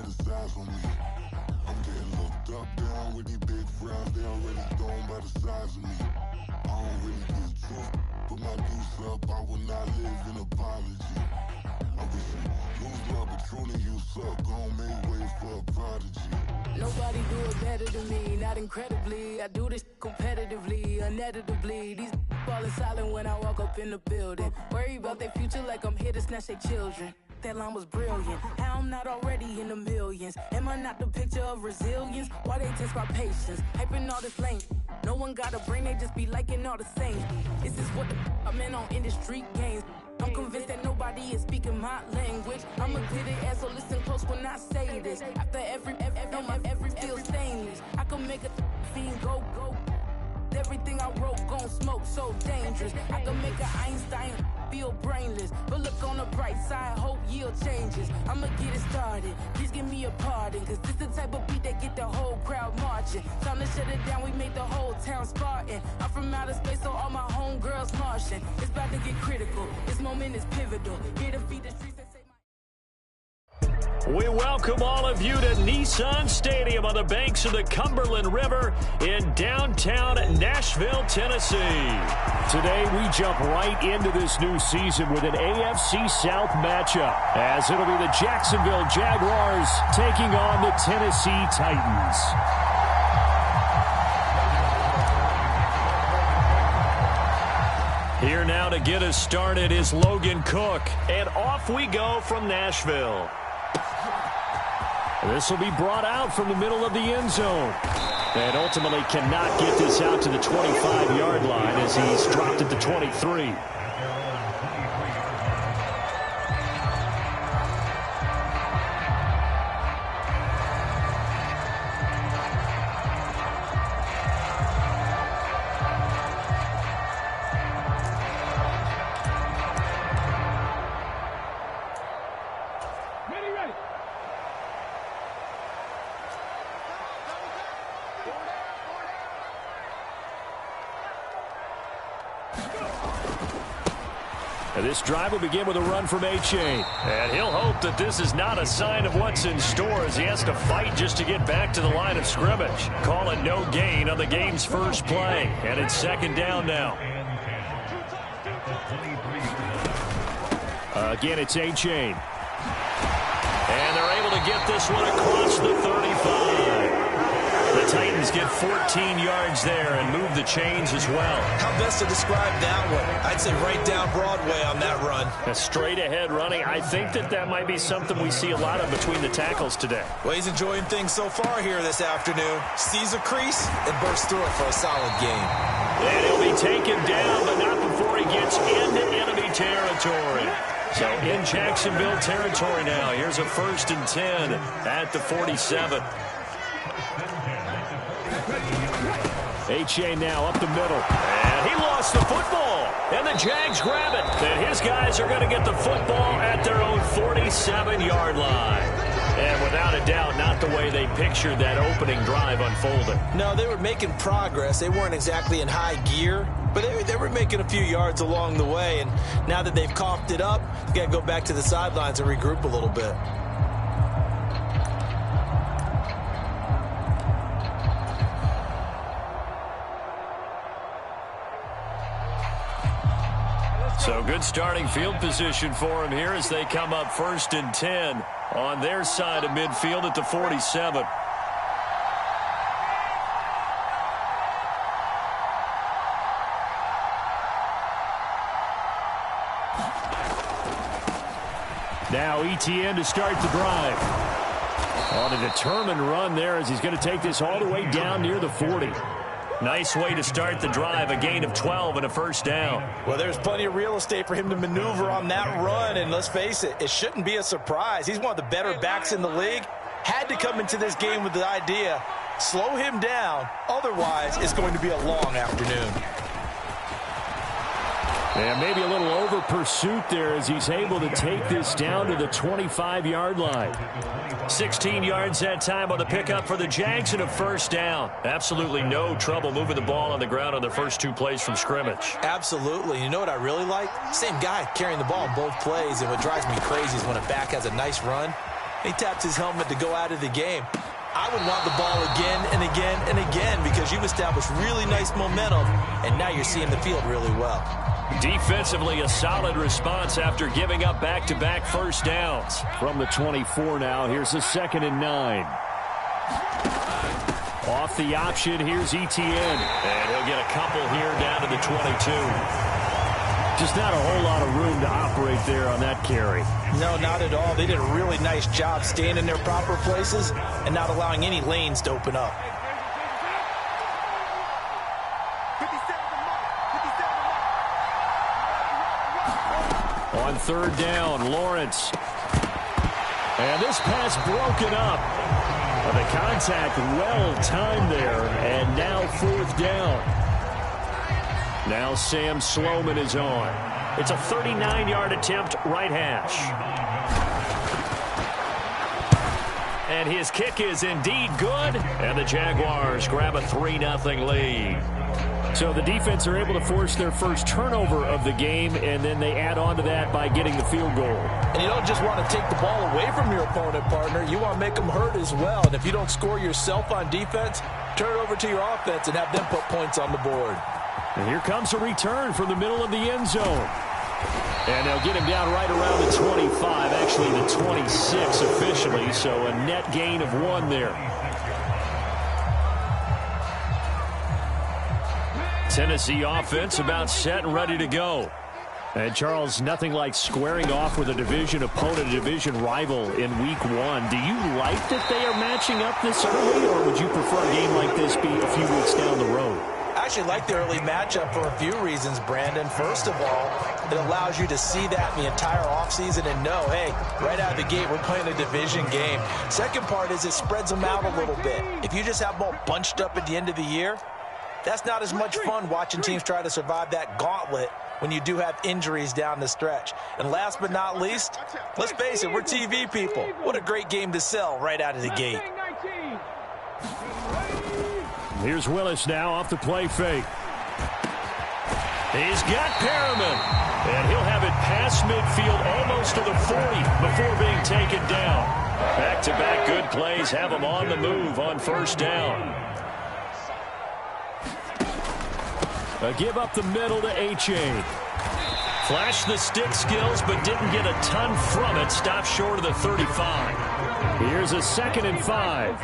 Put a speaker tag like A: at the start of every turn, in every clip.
A: fantasize on me. I'm getting looked up, down with these big frowns. They already thrown by the size of me. I don't really get truth, put my deuce up. I will not live in apology. I wish you lose love, but truly you suck. Gon' make way for a prodigy.
B: Nobody do it better than me, not incredibly. I do this competitively, uneditably. These falling silent when I walk up in the building. Worry about their future like I'm here to snatch their children. That line was brilliant. How I'm not already in the millions? Am I not the picture of resilience? Why they test my patience? Hyping all this lame. No one got a brain, they just be liking all the same. This is what the I'm in on industry games. I'm convinced that nobody is speaking my language. I'm a good ass, so listen close when I say this. After every feel stainless. I can make a fiend go. Everything I wrote gon' smoke, so dangerous. I can make an Einstein feel brainless. But look on the bright side, hope yield changes. I'ma get it started, please give me a pardon. Cause this the type of beat that get the whole crowd marching. Time to shut it down, we made the whole town Spartan. I'm from outer space, so all my homegirls Martian. It's about to get critical, this moment is pivotal. Here to feed the streets that say my...
C: We welcome all of you to Nissan Stadium on the banks of the Cumberland River in downtown Nashville, Tennessee. Today, we jump right into this new season with an AFC South matchup, as it'll be the Jacksonville Jaguars taking on the Tennessee Titans. Here now to get us started is Logan Cook, and off we go from Nashville. This will be brought out from the middle of the end zone. And ultimately cannot get this out to the 25-yard line as he's dropped at the 23. This drive will begin with a run from A-Chain. And he'll hope that this is not a sign of what's in store as he has to fight just to get back to the line of scrimmage. Call it no gain on the game's first play. And it's second down now. Again, it's A-Chain. And they're able to get this one across the 35. The Titans get 14 yards there and move the chains as well.
D: How best to describe that one? I'd say right down Broadway on that run.
C: A straight ahead running. I think that might be something we see a lot of between the tackles today.
D: Well, he's enjoying things so far here this afternoon. Sees a crease and bursts through it for a solid gain.
C: And he'll be taken down, but not before he gets into enemy territory. So in Jacksonville territory now. Here's a 1st and 10 at the 47. A-Chain now up the middle. And he lost the football. And the Jags grab it. And his guys are going to get the football at their own 47-yard line. And without a doubt, not the way they pictured that opening drive unfolding.
D: No, they were making progress. They weren't exactly in high gear, but they were making a few yards along the way. And now that they've coughed it up, you got to go back to the sidelines and regroup a little bit.
C: So good starting field position for him here as they come up 1st and 10 on their side of midfield at the 47. Now ETN to start the drive. On a determined run there as he's going to take this all the way down near the 40. Nice way to start the drive, a gain of 12 and a 1st down.
D: Well, there's plenty of real estate for him to maneuver on that run, and let's face it, it shouldn't be a surprise. He's one of the better backs in the league. Had to come into this game with the idea, slow him down, otherwise it's going to be a long afternoon.
C: And maybe a little over pursuit there as he's able to take this down to the 25-yard line. 16 yards that time on the pickup for the Jags and a 1st down. Absolutely no trouble moving the ball on the ground on the first 2 plays from scrimmage.
D: Absolutely. You know what I really like? Same guy carrying the ball in both plays, and what drives me crazy is when a back has a nice run, He tapped his helmet to go out of the game. I would want the ball again and again and again because you've established really nice momentum, and now you're seeing the field really well.
C: Defensively, a solid response after giving up back-to-back first downs. From the 24 now, here's a 2nd and 9. Off the option, here's Etienne. And he'll get a couple here down to the 22. Just not a whole lot of room to operate there on that carry.
D: No, not at all. They did a really nice job staying in their proper places and not allowing any lanes to open up.
C: On 3rd down, Lawrence. And this pass broken up. The contact well timed there, and now 4th down. Now Sam Sloman is on. It's a 39-yard attempt, right hash. And his kick is indeed good, and the Jaguars grab a 3-0 lead. So the defense are able to force their first turnover of the game, and then they add on to that by getting the field goal.
D: And you don't just want to take the ball away from your opponent, partner. You want to make them hurt as well. And if you don't score yourself on defense, turn it over to your offense and have them put points on the board.
C: And here comes a return from the middle of the end zone. And they'll get him down right around the 25, actually the 26 officially, so a net gain of 1 there. Tennessee offense about set and ready to go. And Charles, nothing like squaring off with a division opponent, a division rival in week 1. Do you like that they are matching up this early, or would you prefer a game like this be a few weeks down the road?
D: I actually like the early matchup for a few reasons, Brandon. First of all, it allows you to see that in the entire offseason and know, hey, right out of the gate, we're playing a division game. Second part is it spreads them out a little bit. If you just have them all bunched up at the end of the year, that's not as much fun watching teams try to survive that gauntlet when you do have injuries down the stretch. And last but not least, let's face it, we're TV people. What a great game to sell right out of the gate.
C: Here's Willis now off the play fake. He's got Perriman. And he'll have it past midfield almost to the 40 before being taken down. Back-to-back good plays have him on the move on 1st down. A give up the middle to H.A. Flashed the stick skills, but didn't get a ton from it. Stopped short of the 35. Here's a 2nd and 5.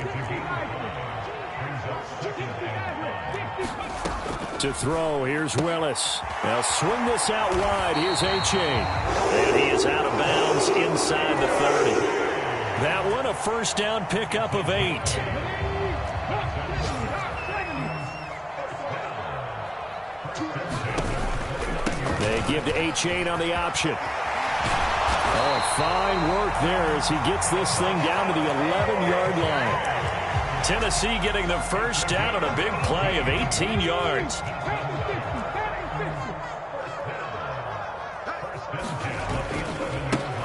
C: To throw, here's Willis. They'll swing this out wide. Here's H.A. And he is out of bounds inside the 30. That one a 1st down pickup of 8. They give to H.A. on the option. Oh, fine work there as he gets this thing down to the 11-yard line. Tennessee getting the 1st down on a big play of 18 yards.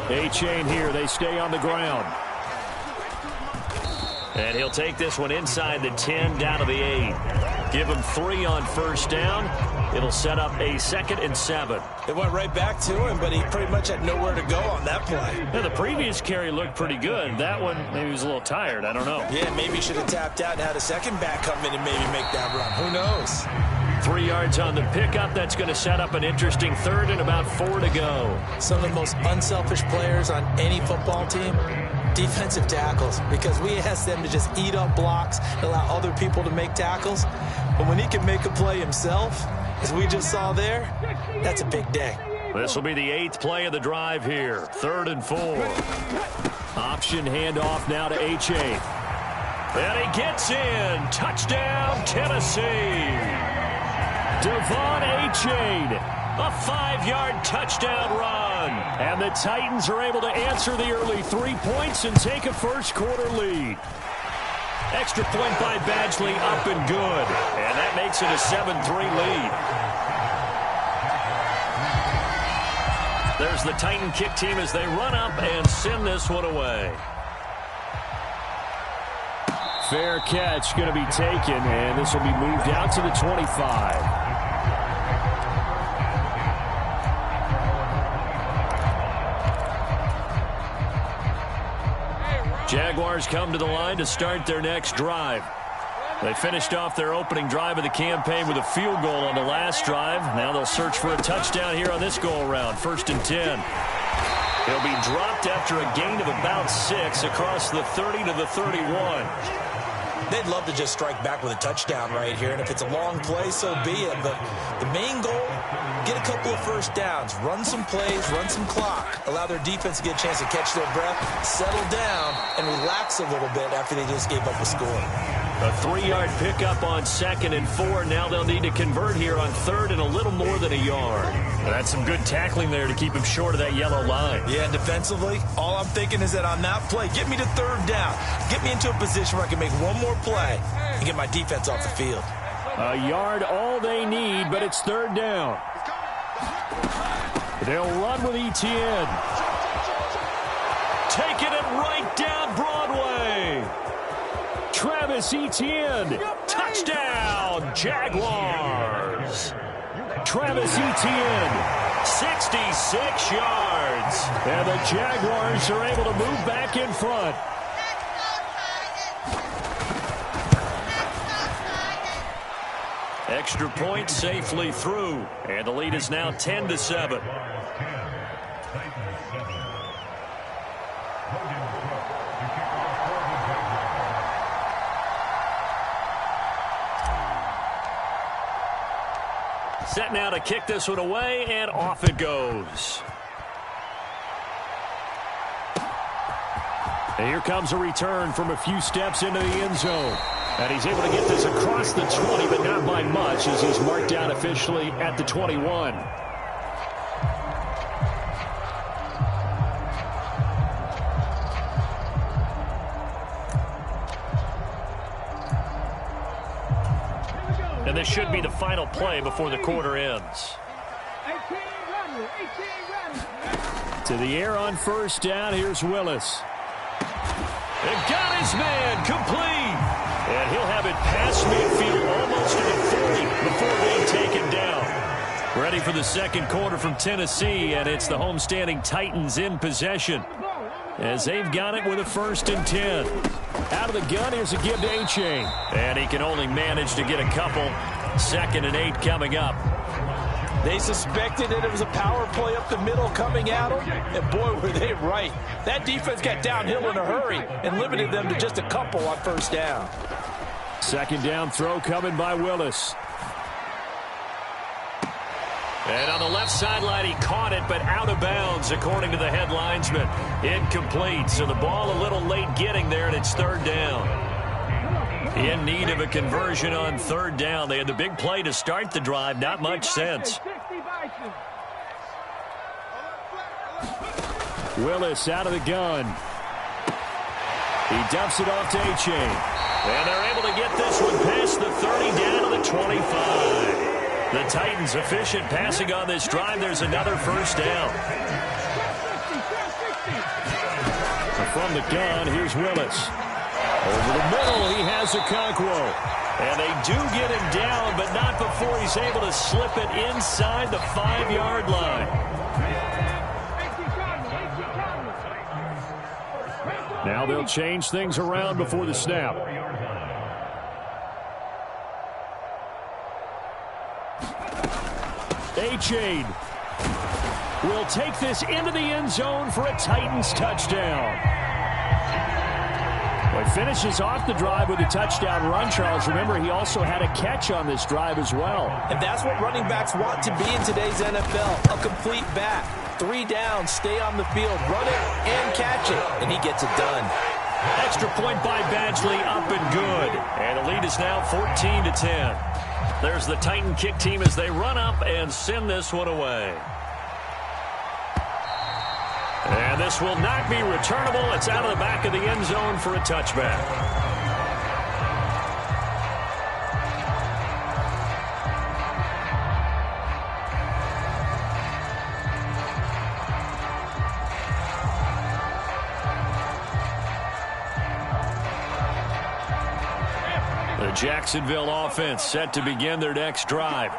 C: A-chain here. They stay on the ground. And he'll take this one inside the 10 down to the 8. Give him 3 on 1st down. It'll set up a 2nd and 7.
D: It went right back to him, but he pretty much had nowhere to go on that play.
C: Now, the previous carry looked pretty good. That one, maybe he was a little tired. I don't know.
D: Yeah, maybe he should have tapped out and had a second back come in and maybe make that run. Who knows?
C: 3 yards on the pickup. That's going to set up an interesting 3rd and about 4 to go.
D: Some of the most unselfish players on any football team, defensive tackles, because we ask them to just eat up blocks and allow other people to make tackles. But when he can make a play himself, as we just saw there, that's a big day.
C: This will be the 8th play of the drive here. 3rd and 4. Option handoff now to H.A. And he gets in. Touchdown, Tennessee. Devon H.A. A 5-yard touchdown run. And the Titans are able to answer the early 3 points and take a first-quarter lead. Extra point by Badgley, up and good. And that makes it a 7-3 lead. There's the Titan kick team as they run up and send this one away. Fair catch going to be taken, and this will be moved out to the 25. Jaguars come to the line to start their next drive. They finished off their opening drive of the campaign with a field goal on the last drive. Now they'll search for a touchdown here on this go-around. 1st and 10. He'll be dropped after a gain of about 6 across the 30 to the 31.
D: They'd love to just strike back with a touchdown right here, and if it's a long play, so be it. But the main goal, get a couple of first downs, run some plays, run some clock, allow their defense to get a chance to catch their breath, settle down, and relax a little bit after they just gave up a score.
C: A 3-yard pickup on 2nd and 4. Now they'll need to convert here on 3rd and a little more than a yard. That's some good tackling there to keep him short of that yellow line.
D: Yeah, and defensively, all I'm thinking is that on that play, get me to 3rd down. Get me into a position where I can make one more play and get my defense off the field.
C: A yard all they need, but it's 3rd down. They'll run with Etienne. Taking it right down Broadway. Travis Etienne. Touchdown, Jaguars. Travis Etienne, 66 yards. And the Jaguars are able to move back in front. Extra point safely through. And the lead is now 10-7. Set now to kick this one away, and off it goes. And here comes a return from a few steps into the end zone. And he's able to get this across the 20, but not by much, as he's marked down officially at the 21. And this should be the final play before the quarter ends. To the air on 1st down. Here's Willis. And got his man complete. And he'll have it past midfield almost to the 40 before being taken down. Ready for the second quarter from Tennessee, and it's the homestanding Titans in possession as they've got it with a 1st and 10. Out of the gun, here's a give to A-Chain. And he can only manage to get a couple. 2nd and 8 coming up.
D: They suspected that it was a power play up the middle coming at them, and boy, were they right. That defense got downhill in a hurry and limited them to just a couple on 1st down.
C: 2nd down throw coming by Willis. And on the left sideline, he caught it, but out of bounds, according to the head linesman. Incomplete, so the ball a little late getting there, and it's 3rd down. In need of a conversion on 3rd down. They had the big play to start the drive. Not much sense. Willis out of the gun. He dumps it off to A-Chain. And they're able to get this one past the 30 down to the 25. The Titans efficient passing on this drive. There's another 1st down. From the gun, here's Willis. Over the middle, he has Okonkwo. And they do get him down, but not before he's able to slip it inside the 5-yard line. Now they'll change things around before the snap. A-Chain will take this into the end zone for a Titans touchdown. Well, he finishes off the drive with a touchdown run, Charles. Remember, he also had a catch on this drive as well.
D: And that's what running backs want to be in today's NFL, a complete back. 3 downs, stay on the field, run it and catch it, and he gets it done.
C: Extra point by Badgley, up and good. And the lead is now 14-10. There's the Titan kick team as they run up and send this one away. And this will not be returnable. It's out of the back of the end zone for a touchback. The Jacksonville offense set to begin their next drive.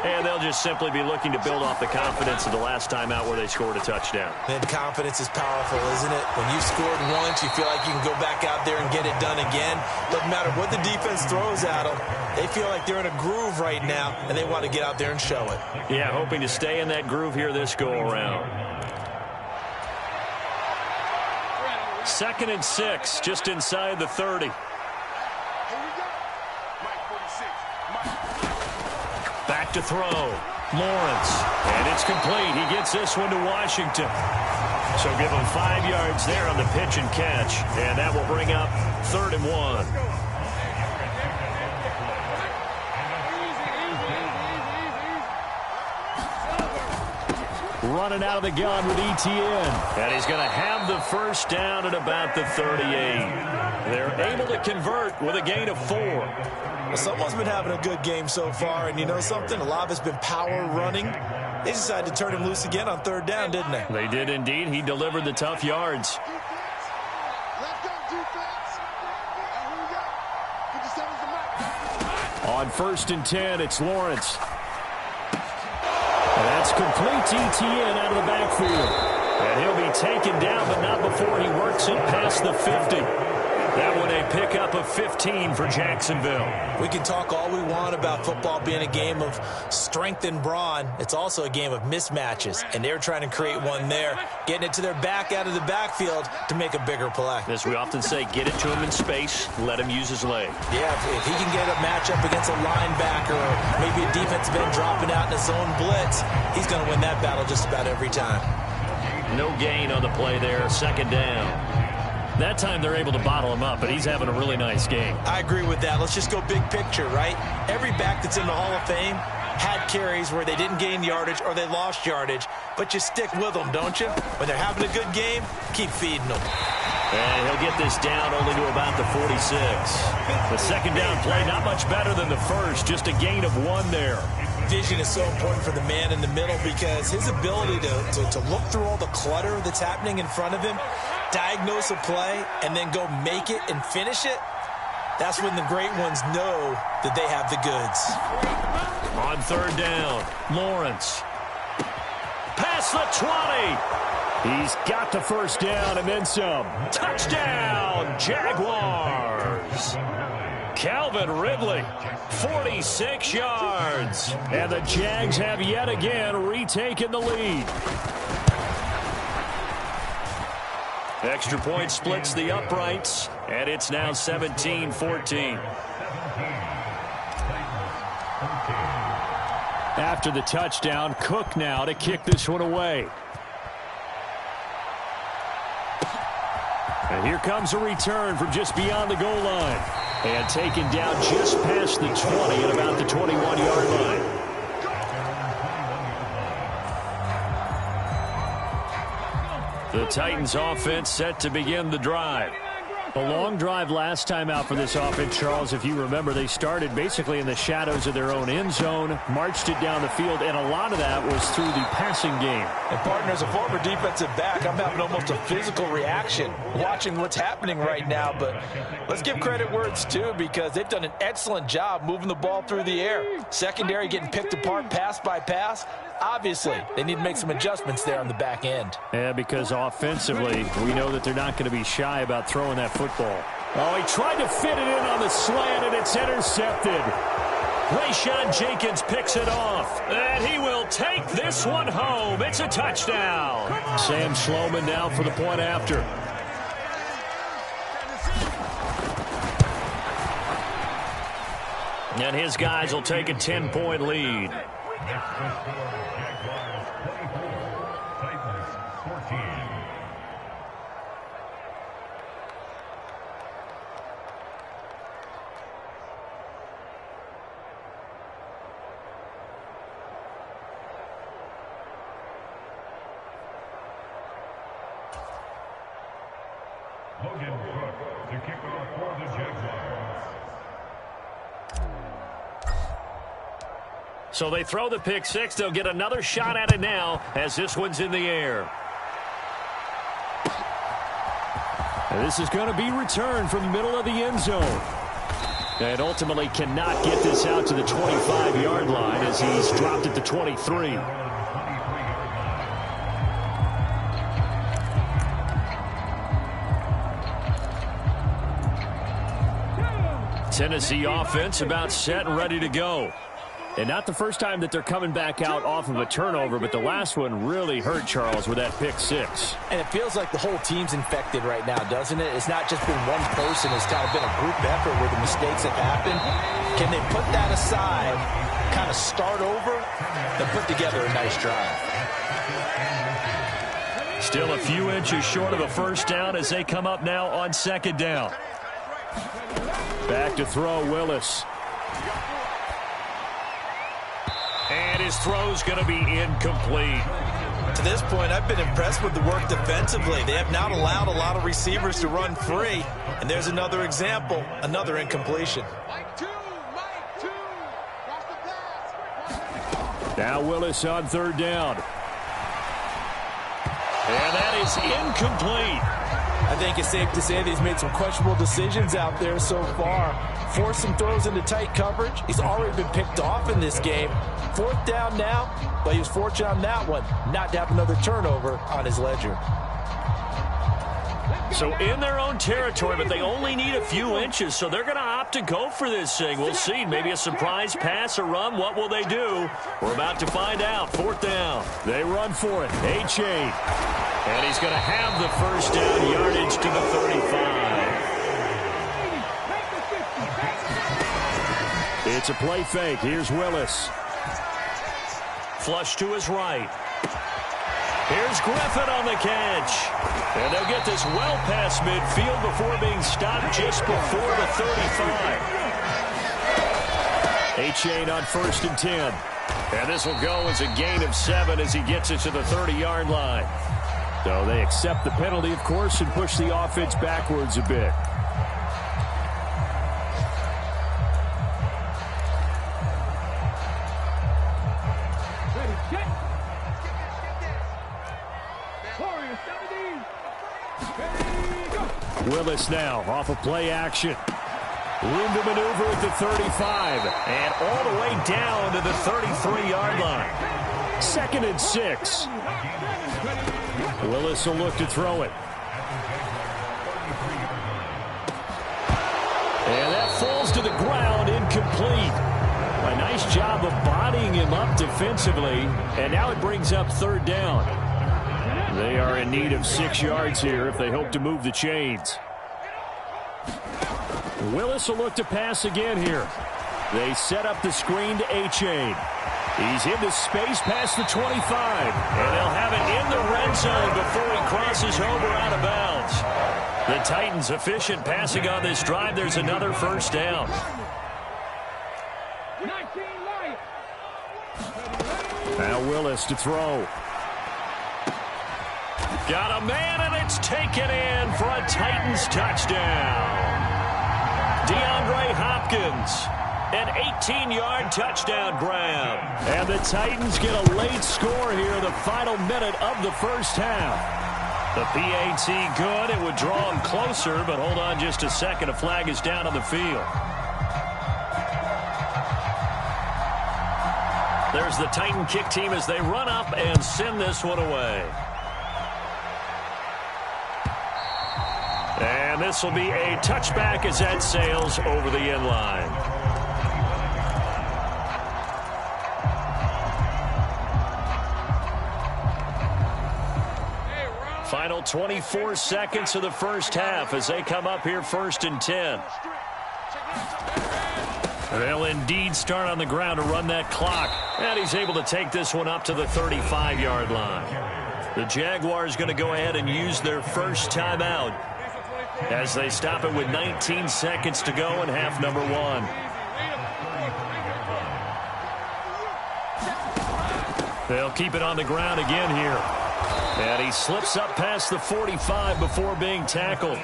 C: And they'll just simply be looking to build off the confidence of the last time out where they scored a touchdown.
D: And confidence is powerful, isn't it? When you've scored once, you feel like you can go back out there and get it done again. Doesn't matter what the defense throws at them. They feel like they're in a groove right now, and they want to get out there and show it.
C: Yeah, hoping to stay in that groove here this go-around. 2nd and 6, just inside the 30. Back to throw. Lawrence. And it's complete. He gets this one to Washington. So give him 5 yards there on the pitch and catch. And that will bring up 3rd and 1. Running out of the gun with Etienne. And he's going to have the first down at about the 38. They're able to convert with a gain of 4.
D: Well, someone's been having a good game so far, and you know something? A lot of it's been power running. They decided to turn him loose again on 3rd down, didn't they?
C: They did indeed. He delivered the tough yards. On 1st and 10, it's Lawrence. And that's complete to Etienne out of the backfield. And he'll be taken down, but not before he works it past the 50. That one a pickup of 15 for Jacksonville.
D: We can talk all we want about football being a game of strength and brawn. It's also a game of mismatches, and they're trying to create one there, getting it to their back out of the backfield to make a bigger play.
C: As we often say, get it to him in space, let him use his leg.
D: Yeah, if he can get a matchup against a linebacker or maybe a defensive end dropping out in a zone blitz, he's going to win that battle just about every time.
C: No gain on the play there, 2nd down. That time they're able to bottle him up, but he's having a really nice game.
D: I agree with that. Let's just go big picture, right? Every back that's in the Hall of Fame had carries where they didn't gain yardage or they lost yardage, but you stick with them, don't you? When they're having a good game, keep feeding them.
C: And he'll get this down only to about the 46. The 2nd down play, not much better than the first, just a gain of 1 there.
D: Vision is so important for the man in the middle because his ability to look through all the clutter that's happening in front of him, diagnose a play, and then go make it and finish it, that's when the great ones know that they have the goods.
C: On 3rd down, Lawrence. Past the 20. He's got the first down and then some. Touchdown, Jaguars. Calvin Ridley, 46 yards. And the Jags have yet again retaken the lead. Extra point splits the uprights, and it's now 17-14. After the touchdown, Cook now to kick this one away. And here comes a return from just beyond the goal line. And taken down just past the 20 at about the 21-yard line. The Titans offense set to begin the drive. A long drive last time out for this offense, Charles. If you remember, they started basically in the shadows of their own end zone, marched it down the field, and a lot of that was through the passing game.
D: And, partner, as a former defensive back, I'm having almost a physical reaction watching what's happening right now. But let's give credit where it's due because they've done an excellent job moving the ball through the air. Secondary getting picked apart pass by pass. Obviously, they need to make some adjustments there on the back end.
C: Yeah, because offensively, we know that they're not going to be shy about throwing that football. Oh, he tried to fit it in on the slant, and it's intercepted. Rayshawn Jenkins picks it off, and he will take this one home. It's a touchdown. Sam Schloman now for the point after. And his guys will take a 10-point lead.
E: To kick off for the Jaguars.
C: So they throw the pick six. They'll get another shot at it now as this one's in the air. And this is going to be returned from the middle of the end zone. And ultimately cannot get this out to the 25-yard line as he's dropped at the 23. Tennessee offense about set and ready to go. And not the first time that they're coming back out off of a turnover, but the last one really hurt Charles with that pick six.
D: And it feels like the whole team's infected right now, doesn't it? It's not just been one person. It's kind of been a group effort where the mistakes have happened. Can they put that aside, kind of start over, and put together a nice drive?
C: Still a few inches short of a first down as they come up now on second down. Back to throw, Willis. And his throw's going to be incomplete.
D: To this point, I've been impressed with the work defensively. They have not allowed a lot of receivers to run free. And there's another example, another incompletion.
C: Now Willis on third down. And that is incomplete.
D: I think it's safe to say that he's made some questionable decisions out there so far. Forced some throws into tight coverage. He's already been picked off in this game. Fourth down now, but he was fortunate on that one not to have another turnover on his ledger.
C: So in their own territory, but they only need a few inches, so they're going to opt to go for this thing. We'll see. Maybe a surprise pass or run. What will they do? We're about to find out. Fourth down. They run for it. A-Chain. And he's going to have the first down, yardage to the 35. It's a play fake. Here's Willis. Flush to his right. Here's Griffin on the catch. And they'll get this well past midfield before being stopped just before the 35. A-Chain on 1st and 10. And this will go as a gain of 7 as he gets it to the 30-yard line. So they accept the penalty, of course, and push the offense backwards a bit. Willis now off of play action. Room to maneuver at the 35. And all the way down to the 33-yard line. 2nd and 6. Willis will look to throw it. And that falls to the ground, incomplete. A nice job of bodying him up defensively. And now it brings up 3rd down. They are in need of 6 yards here if they hope to move the chains. Willis will look to pass again here. They set up the screen to A-Chain. He's into space past the 25. And they'll have it in the red zone before he crosses over out of bounds. The Titans efficient passing on this drive. There's another first down. Now Willis to throw. Got a man, and it's taken in for a Titans touchdown. DeAndre Hopkins, an 18-yard touchdown grab. And the Titans get a late score here in the final minute of the first half. The PAT good. It would draw him closer, but hold on just a second. A flag is down on the field. There's the Titan kick team as they run up and send this one away. And this will be a touchback as that sails over the end line. Final 24 seconds of the first half as they come up here 1st and 10. They'll indeed start on the ground to run that clock. And he's able to take this one up to the 35-yard line. The Jaguars going to go ahead and use their first timeout as they stop it with 19 seconds to go in half number 1. They'll keep it on the ground again here. And he slips up past the 45 before being tackled.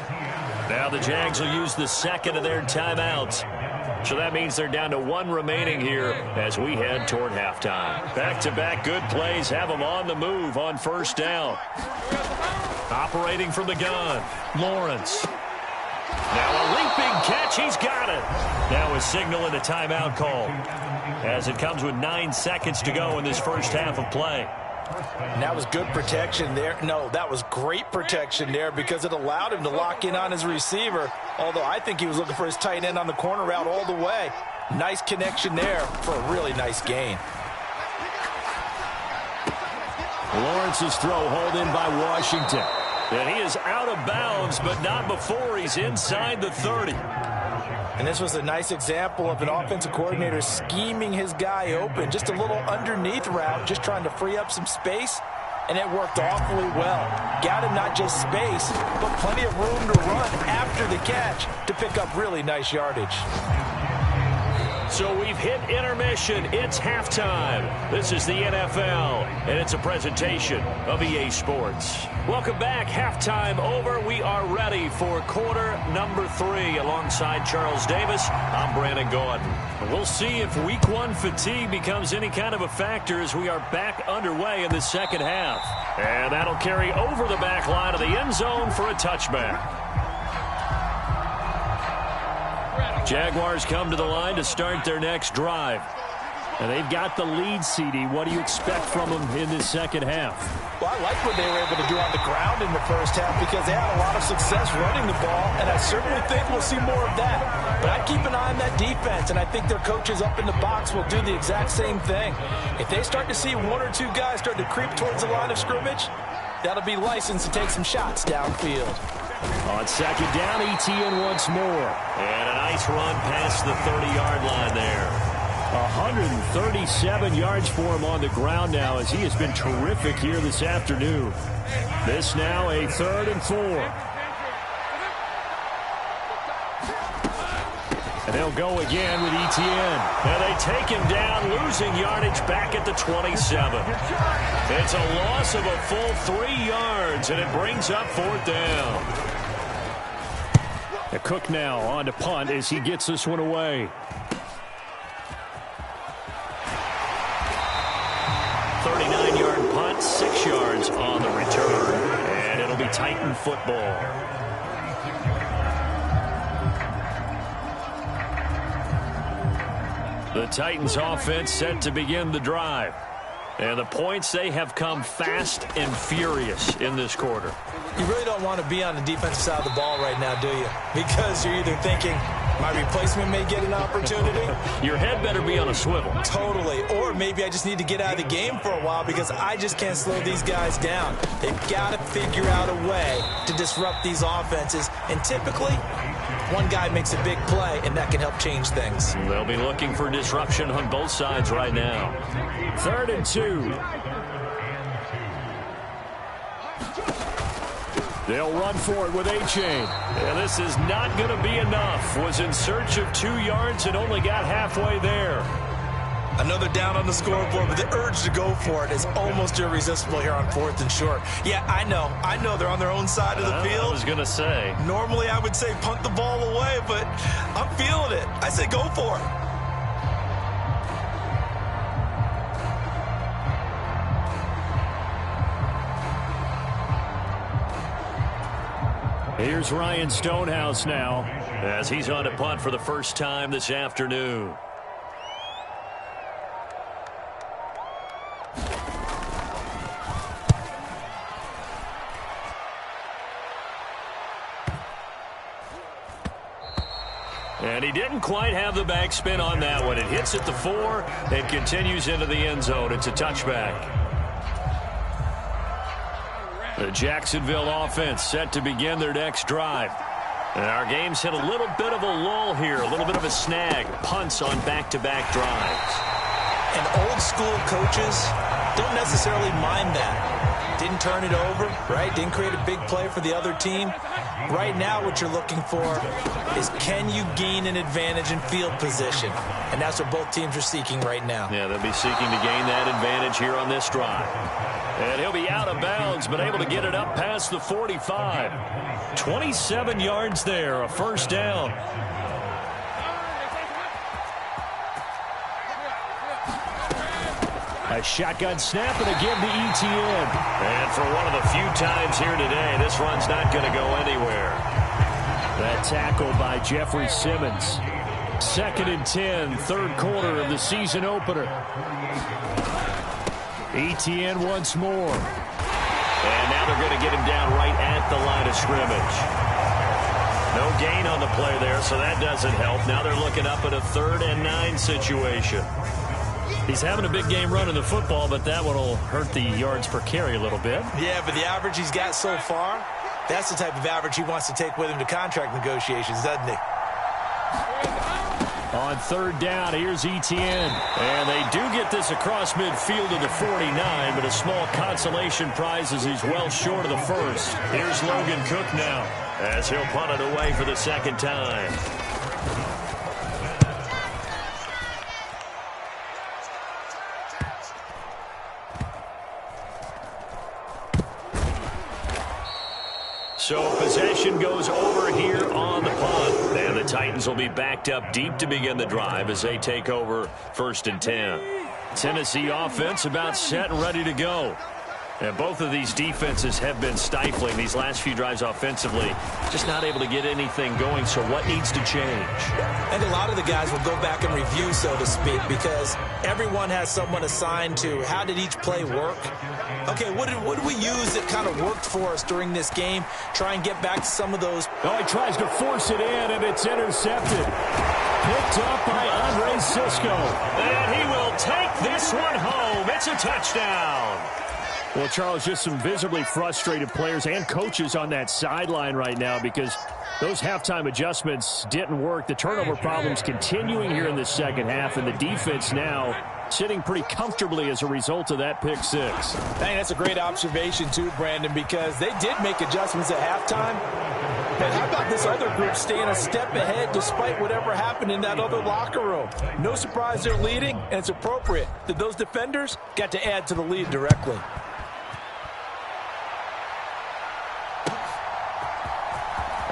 C: Now the Jags will use the second of their timeouts. So that means they're down to 1 remaining here as we head toward halftime. Back-to-back good plays have them on the move on first down. Operating from the gun, Lawrence. Now a leaping catch. He's got it. Now a signal and a timeout call, as it comes with 9 seconds to go in this first half of play.
D: And that was good protection there. No, that was great protection there because it allowed him to lock in on his receiver, although I think he was looking for his tight end on the corner route all the way. Nice connection there for a really nice gain.
C: Lawrence's throw hauled in by Washington. And he is out of bounds, but not before he's inside the 30.
D: And this was a nice example of an offensive coordinator scheming his guy open. Just a little underneath route, just trying to free up some space, and it worked awfully well. Got him not just space, but plenty of room to run after the catch to pick up really nice yardage.
C: So we've hit intermission. It's halftime. This is the NFL, and it's a presentation of EA Sports. Welcome back. Halftime over. We are ready for quarter number 3. Alongside Charles Davis, I'm Brandon Gordon. We'll see if week 1 fatigue becomes any kind of a factor as we are back underway in the second half. And that'll carry over the back line of the end zone for a touchback. Jaguars come to the line to start their next drive. And they've got the lead, CD. What do you expect from them in this second half?
D: Well, I like what they were able to do on the ground in the first half because they had a lot of success running the ball, and I certainly think we'll see more of that. But I keep an eye on that defense, and I think their coaches up in the box will do the exact same thing. If they start to see 1 or 2 guys start to creep towards the line of scrimmage, that'll be licensed to take some shots downfield.
C: On second down, ETN once more. And a nice run past the 30-yard line there. 137 yards for him on the ground now as he has been terrific here this afternoon. This now a 3rd and 4. And they'll go again with ETN. And they take him down, losing yardage back at the 27. It's a loss of a full 3 yards, and it brings up 4th down. The Cook now on to punt as he gets this one away. 39-yard punt, 6 yards on the return, and it'll be Titan football. The Titans offense set to begin the drive. And the points, they have come fast and furious in this quarter.
D: You really don't want to be on the defensive side of the ball right now, do you? Because you're either thinking, my replacement may get an opportunity.
C: Your head better be on a swivel.
D: Totally. Or maybe I just need to get out of the game for a while because I just can't slow these guys down. They've got to figure out a way to disrupt these offenses. And typically, one guy makes a big play, and that can help change things.
C: They'll be looking for disruption on both sides right now. 3rd and 2. They'll run for it with A-Chain. And this is not going to be enough. Was in search of 2 yards and only got halfway there.
D: Another down on the scoreboard, but the urge to go for it is almost irresistible here on 4th and short. Yeah, I know they're on their own side of the field.
C: I was going to say.
D: Normally I would say punt the ball away, but I'm feeling it. I say go for it.
C: Here's Ryan Stonehouse now as he's on to punt for the first time this afternoon. And he didn't quite have the backspin on that one. It hits at the 4 and continues into the end zone. It's a touchback. The Jacksonville offense set to begin their next drive. And our game's hit a little bit of a lull here, a little bit of a snag. Punts on back-to-back drives.
D: And old school coaches don't necessarily mind that. Didn't turn it over, right? Didn't create a big play for the other team. Right now what you're looking for is can you gain an advantage in field position? And that's what both teams are seeking right now.
C: Yeah, they'll be seeking to gain that advantage here on this drive. And he'll be out of bounds, but able to get it up past the 45. 27 yards there, a 1st down. A shotgun snap and a give to ETN. And for one of the few times here today, this run's not going to go anywhere. That tackle by Jeffrey Simmons. 2nd and 10, third quarter of the season opener. Etienne once more. And now they're going to get him down right at the line of scrimmage. No gain on the play there, so that doesn't help. Now they're looking up at a 3rd and 9 situation. He's having a big game running the football, but that one will hurt the yards per carry a little bit. Yeah, but the average he's got so far, that's the type of average he wants to take with him to contract negotiations, doesn't he? On 3rd down, here's Etienne. And they do get this across midfield to the 49, but a small consolation prize as he's well short of the first. Here's Logan Cook now as he'll punt it away for the 2nd time. So possession goes over here on the punt. And the Titans will be backed up deep to begin the drive as they take over 1st and 10. Tennessee offense about set and ready to go. And both of these defenses have been stifling these last few drives offensively. Just not able to get anything going, so what needs to change? I think a lot of the guys will go back and review, so to speak, because everyone has someone assigned to how did each play work. Okay, what did we use that kind of worked for us during this game? Try and get back to some of those. Oh, he tries to force it in, and it's intercepted. Picked up by Andre Cisco. And he will take this one home. It's a touchdown. Well, Charles, just some visibly frustrated players and coaches on that sideline right now because those halftime adjustments didn't work. The turnover problems continuing here in the 2nd half, and the defense now sitting pretty comfortably as a result of that pick 6. I think that's a great observation, too, Brandon, because they did make adjustments at halftime. But how about this other group staying a step ahead despite whatever happened in that other locker room? No surprise they're leading, and it's appropriate that those defenders got to add to the lead directly.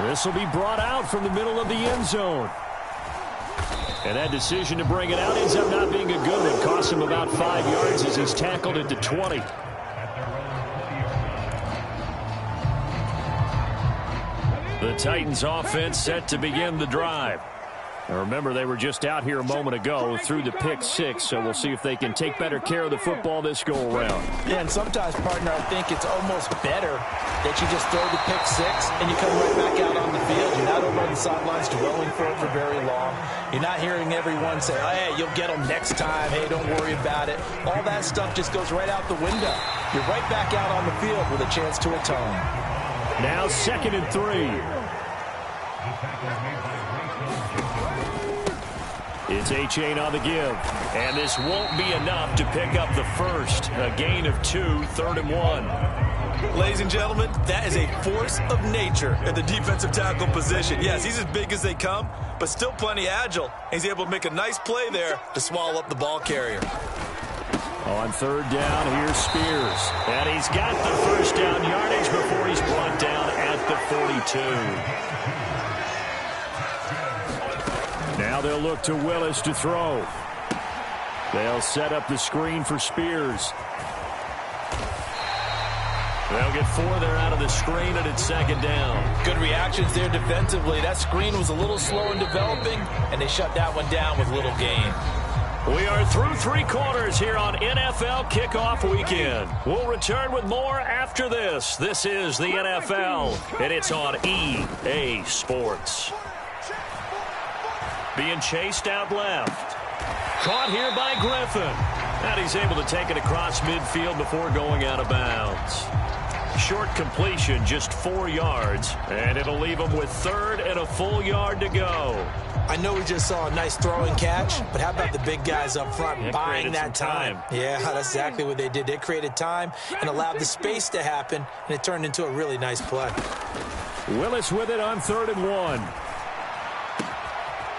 C: This will be brought out from the middle of the end zone. And that decision to bring it out ends up not being a good one. Costs him about 5 yards as he's tackled at the 20. The Titans offense set to begin the drive. Now remember, they were just out here a moment ago through the pick 6, so we'll see if they can take better care of the football this go-around. Yeah, and sometimes, partner, I think it's almost better that you just throw the pick 6 and you come right back out on the field. You're not over on the sidelines dwelling for it for very long. You're not hearing everyone say, oh, hey, you'll get them next time. Hey, don't worry about it. All that stuff just goes right out the window. You're right back out on the field with a chance to atone. Now 2nd and 3. It's A-Chain on the give. And this won't be enough to pick up the first. A gain of 2, 3rd and 1. Ladies and gentlemen, that is a force of nature at the defensive tackle position. Yes, he's as big as they come, but still plenty agile. He's able to make a nice play there to swallow up the ball carrier. On 3rd down, here's Spears. And he's got the first down yardage before he's brought down at the 42. Now they'll look to Willis to throw. They'll set up the screen for Spears. They'll get 4 there out of the screen, and it's 2nd down. Good reactions there defensively. That screen was a little slow in developing, and they shut that one down with little gain. We are through 3 quarters here on NFL Kickoff Weekend. We'll return with more after this. This is the NFL, and it's on EA Sports. Being chased out left. Caught here by Griffin. And he's able to take it across midfield before going out of bounds. Short completion, just 4 yards. And it'll leave him with 3rd and a full yard to go. I know we just saw a nice throwing catch, but how about the big guys up front buying that time? Yeah, that's exactly what they did. They created time and allowed the space to happen, and it turned into a really nice play. Willis with it on 3rd and 1.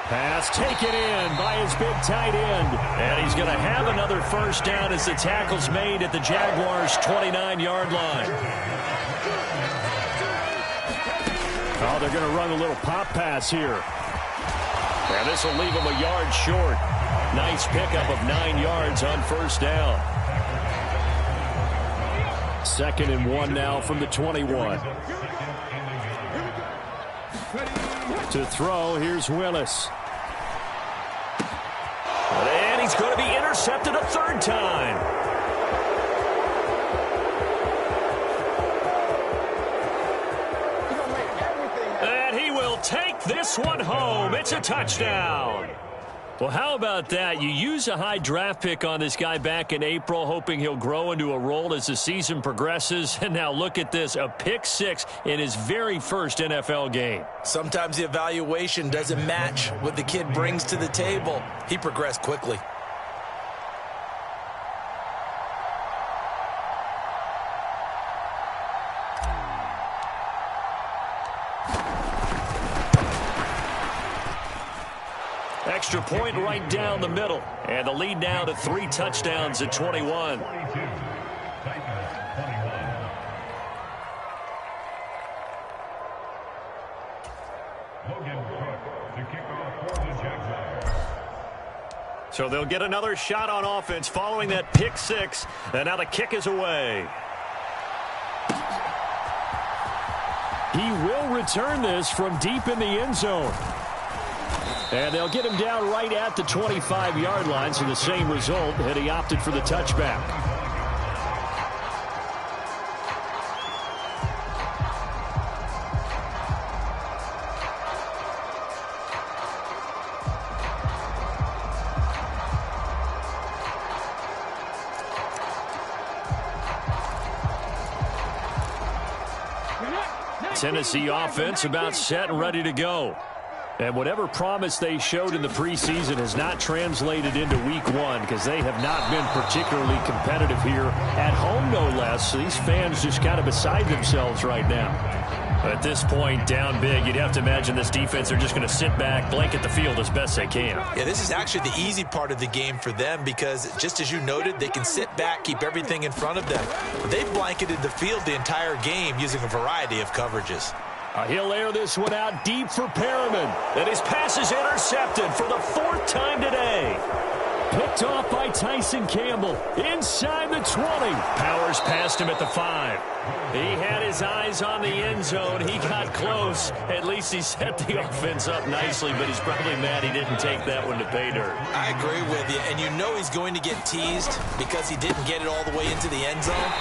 C: Pass taken in by his big tight end. And he's going to have another first down as the tackle's made at the Jaguars' 29-yard line. Oh, they're going to run a little pop pass here. And this will leave him a yard short. Nice pickup of 9 yards on first down. 2nd and 1 now from the 21. To throw, here's Willis. And he's going to be intercepted a third time. And he will take this one home. It's a touchdown. Well, how about that? You use a high draft pick on this guy back in April, hoping he'll grow into a role as the season progresses. And now look at this, a pick six in his very first NFL game.
D: Sometimes the evaluation doesn't match what the kid brings to the table. He progressed quickly.
C: Extra point right down the middle. And the lead now to 3 touchdowns at 21.
E: 22. Titans 21. Logan Cook to kick off for the Jaguars.
C: So they'll get another shot on offense following that pick six. And now the kick is away. He will return this from deep in the end zone. And they'll get him down right at the 25-yard line, so the same result, and he opted for the touchback. Tennessee offense about set and ready to go. And whatever promise they showed in the preseason has not translated into week one because they have not been particularly competitive here at home, no less. So these fans just kind of beside themselves right now. At this point, down big, you'd have to imagine this defense are just going to sit back, blanket the field as best they can.
D: Yeah, this is actually the easy part of the game for them because, just as you noted, they can sit back, keep everything in front of them. They've blanketed the field the entire game using a variety of coverages.
C: He'll air this one out deep for Perriman. And his pass is intercepted for the 4th time today. Picked off by Tyson Campbell inside the 20. Powers past him at the 5. He had his eyes on the end zone. He got close. At least he set the offense up nicely, but he's probably mad he didn't take that one to pay dirt.
D: I agree with you, and you know he's going to get teased because he didn't get it all the way into the end zone.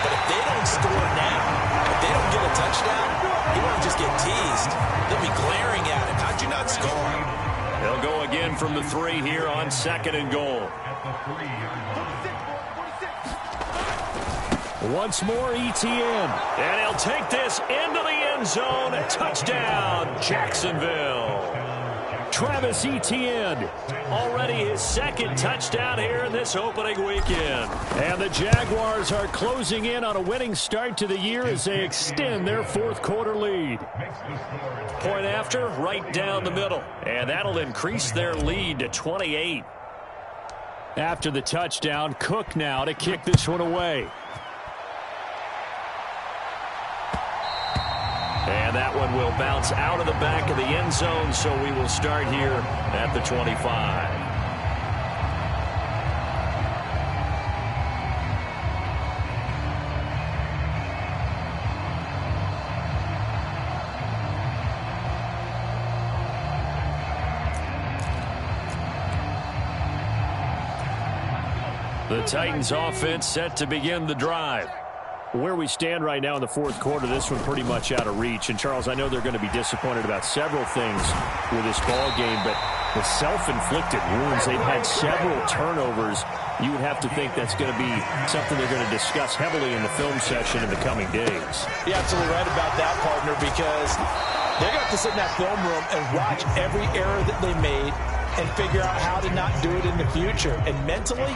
D: But if they don't score now, if they don't get a touchdown, he won't just get teased. They'll be glaring at him. How'd you not score?
C: They'll go again from the 3 here on 2nd and goal. Once more, ETN. And he'll take this into the end zone. Touchdown, Jacksonville. Travis Etienne, already his 2nd touchdown here in this opening weekend. And the Jaguars are closing in on a winning start to the year as they extend their 4th quarter lead. Point after, right down the middle. And that'll increase their lead to 28. After the touchdown, Cook now to kick this one away. And that one will bounce out of the back of the end zone, so we will start here at the 25. The Titans offense set to begin the drive. Where we stand right now in the 4th quarter, this one pretty much out of reach. And, Charles, I know they're going to be disappointed about several things with this ball game, but the self-inflicted wounds, they've had several turnovers. You would have to think that's going to be something they're going to discuss heavily in the film session in the coming days.
D: You're absolutely right about that, partner, because they're going to have to sit in that film room and watch every error that they made and figure out how to not do it in the future. And mentally,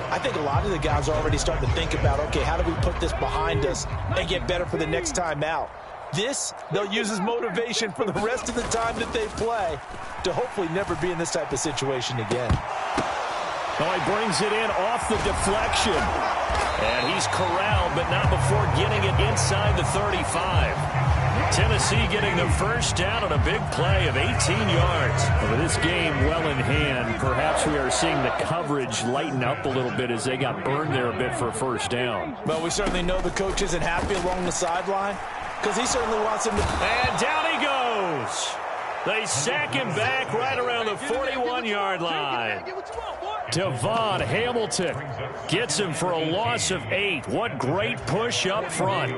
D: I think a lot of the guys are already starting to think about, okay, how do we put this behind us and get better for the next time out? This, they'll use as motivation for the rest of the time that they play to hopefully never be in this type of situation again.
C: Oh, he brings it in off the deflection. And he's corralled, but not before getting it inside the 35. Tennessee getting the first down on a big play of 18 yards. With this game well in hand, perhaps we are seeing the coverage lighten up a little bit as they got burned there a bit for a first down.
D: Well, we certainly know the coach isn't happy along the sideline because he certainly wants him to.
C: And down he goes. They sack him back right around the 41-yard line. Devon Hamilton gets him for a loss of 8. What great push up front.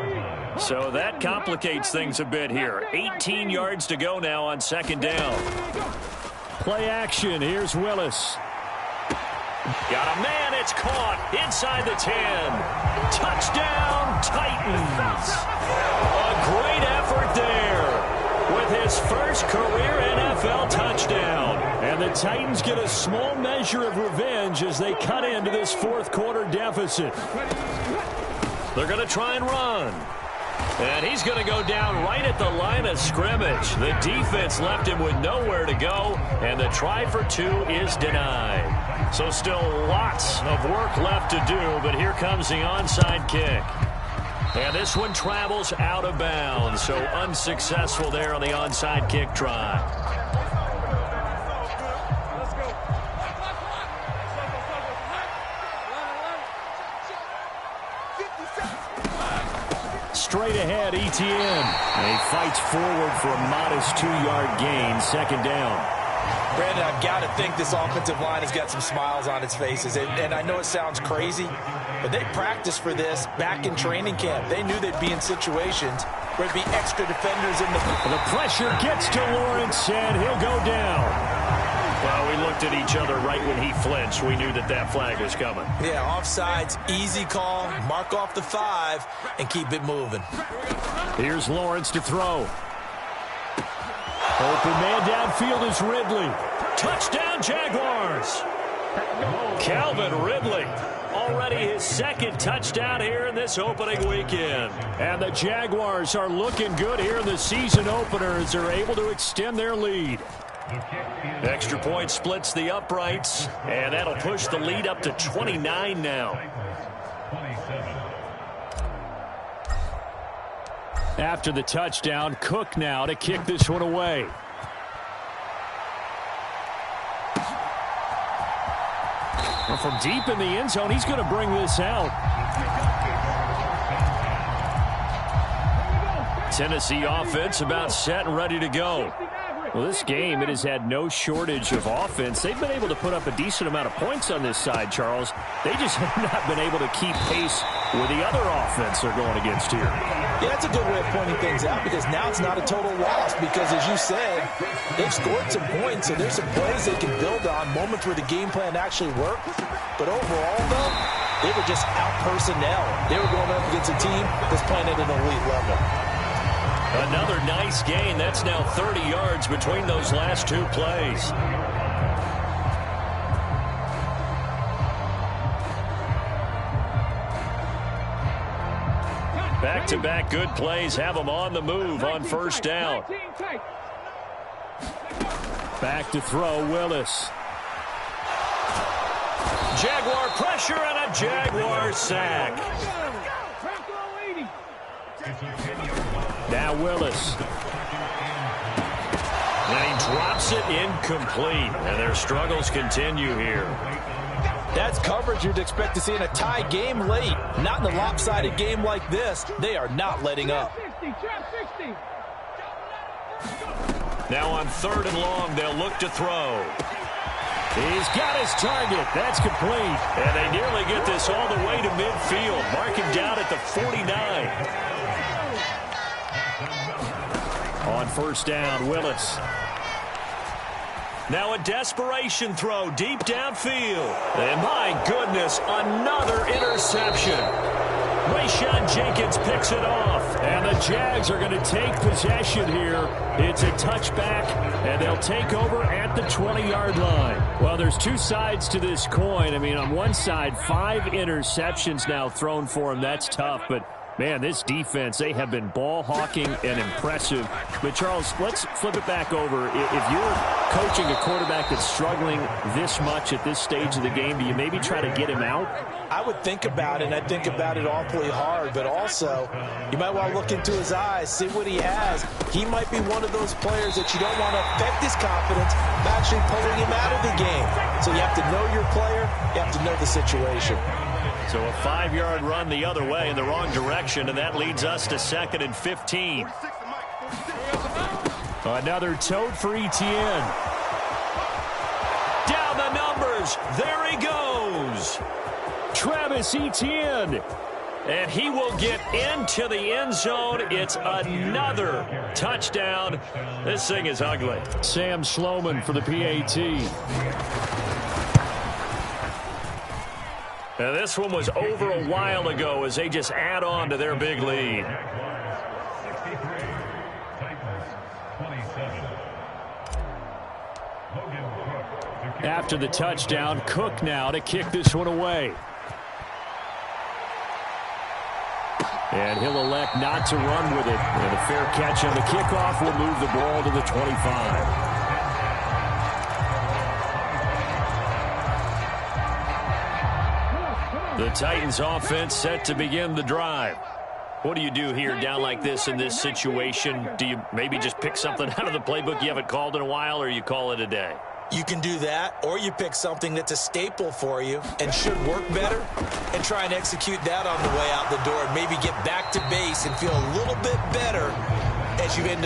C: So that complicates things a bit here. 18 yards to go now on second down. Play action. Here's Willis. Got a man. It's caught inside the 10. Touchdown, Titans. A great effort there with his first career NFL touchdown. And the Titans get a small measure of revenge as they cut into this fourth quarter deficit. They're going to try and run. And he's going to go down right at the line of scrimmage. The defense left him with nowhere to go, and the try for 2 is denied. So still lots of work left to do, but here comes the onside kick. And this one travels out of bounds, so unsuccessful there on the onside kick try. Straight ahead, Etienne. And he fights forward for a modest 2-yard gain, second down.
D: Brandon, I've got to think this offensive line has got some smiles on its faces. And I know it sounds crazy, but they practiced for this back in training camp. They knew they'd be in situations where there'd be extra defenders in the...
C: The pressure gets to Lawrence, and he'll go down. Well, we looked at each other right when he flinched. We knew that that flag was coming.
D: Yeah, offsides, easy call, mark off the 5, and keep it moving.
C: Here's Lawrence to throw. Open man downfield is Ridley. Touchdown, Jaguars. Calvin Ridley. Already his second touchdown here in this opening weekend. And the Jaguars are looking good here in the season opener as they're able to extend their lead. Extra point splits the uprights, and that'll push the lead up to 29 now. After the touchdown, Cook now to kick this one away. Well, from deep in the end zone, he's going to bring this out. Tennessee offense about set and ready to go. Well, this game, it has had no shortage of offense. They've been able to put up a decent amount of points on this side, Charles. They just have not been able to keep pace with the other offense they're going against here.
D: Yeah, that's a good way of pointing things out because now it's not a total loss because, as you said, they've scored some points, so there's some plays they can build on, moments where the game plan actually worked. But overall, though, they were just out personnel. They were going up against a team that's playing at an elite level.
C: Another nice gain. That's now 30 yards between those last 2 plays. Back-to-back good plays have them on the move on first down. Back to throw, Willis. Jaguar pressure and a Jaguar sack. Now Willis. And he drops it incomplete. And their struggles continue here.
D: That's coverage you'd expect to see in a tie game late. Not in a lopsided game like this. They are not letting up.
C: Now on 3rd and long, they'll look to throw. He's got his target. That's complete. And they nearly get this all the way to midfield. Mark him down at the 49. On first down, Willis. Now a desperation throw deep downfield. And my goodness, another interception. Rayshawn Jenkins picks it off. And the Jags are going to take possession here. It's a touchback, and they'll take over at the 20-yard line. Well, there's 2 sides to this coin. I mean, on one side, 5 interceptions now thrown for him. That's tough, but man, this defense, they have been ball hawking and impressive. But, Charles, let's flip it back over. If you're coaching a quarterback that's struggling this much at this stage of the game, do you maybe try to get him out?
D: I would think about it, and I think about it awfully hard. But also, you might want to look into his eyes, see what he has. He might be one of those players that you don't want to affect his confidence by actually pulling him out of the game. So you have to know your player. You have to know the situation.
C: So a 5-yard run the other way in the wrong direction, and that leads us to 2nd and 15. Another tote for Etienne. Down the numbers. There he goes. Travis Etienne. And he will get into the end zone. It's another touchdown. This thing is ugly. Sam Sloman for the PAT. Now this one was over a while ago as they just add on to their big lead. After the touchdown, Cook now to kick this one away. And he'll elect not to run with it. And a fair catch on the kickoff will move the ball to the 25. The Titans offense set to begin the drive. What do you do here down like this in this situation? Do you maybe just pick something out of the playbook you haven't called in a while, or you call it a day?
D: You can do that, or you pick something that's a staple for you and should work better and try and execute that on the way out the door and maybe get back to base and feel a little bit better as you end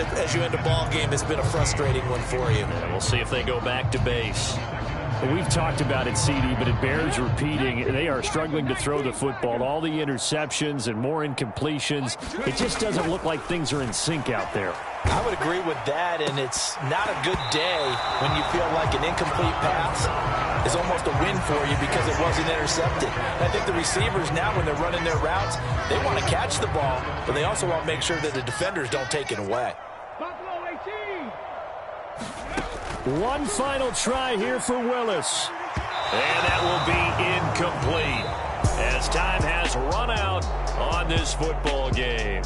D: a ball game that's been a frustrating one for you.
C: Yeah, we'll see if they go back to base. We've talked about it, CD, but it bears repeating. They are struggling to throw the football. All the interceptions and more incompletions. It just doesn't look like things are in sync out there.
D: I would agree with that, and it's not a good day when you feel like an incomplete pass is almost a win for you because it wasn't intercepted. I think the receivers now, when they're running their routes, they want to catch the ball, but they also want to make sure that the defenders don't take it away.
C: One final try here for Willis. And that will be incomplete as time has run out on this football game.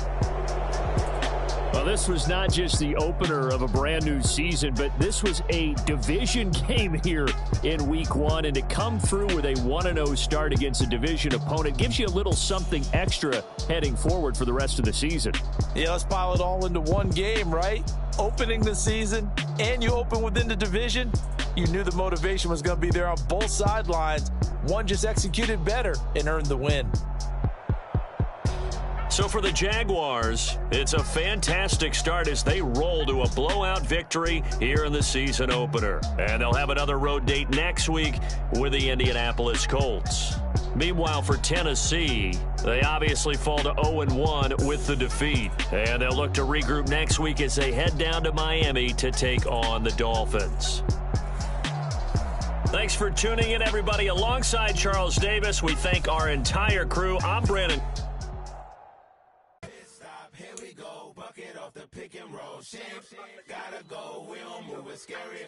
C: Well, this was not just the opener of a brand new season, but this was a division game here in week one. And to come through with a 1-0 start against a division opponent gives you a little something extra heading forward for the rest of the season.
D: Yeah, let's pile it all into one game, right? Opening the season, and you open within the division. You knew the motivation was going to be there on both sidelines. One just executed better and earned the win.
C: So for the Jaguars, it's a fantastic start as they roll to a blowout victory here in the season opener. And they'll have another road date next week with the Indianapolis Colts. Meanwhile, for Tennessee, they obviously fall to 0-1 with the defeat. And they'll look to regroup next week as they head down to Miami to take on the Dolphins. Thanks for tuning in, everybody. Alongside Charles Davis, we thank our entire crew. I'm Brandon.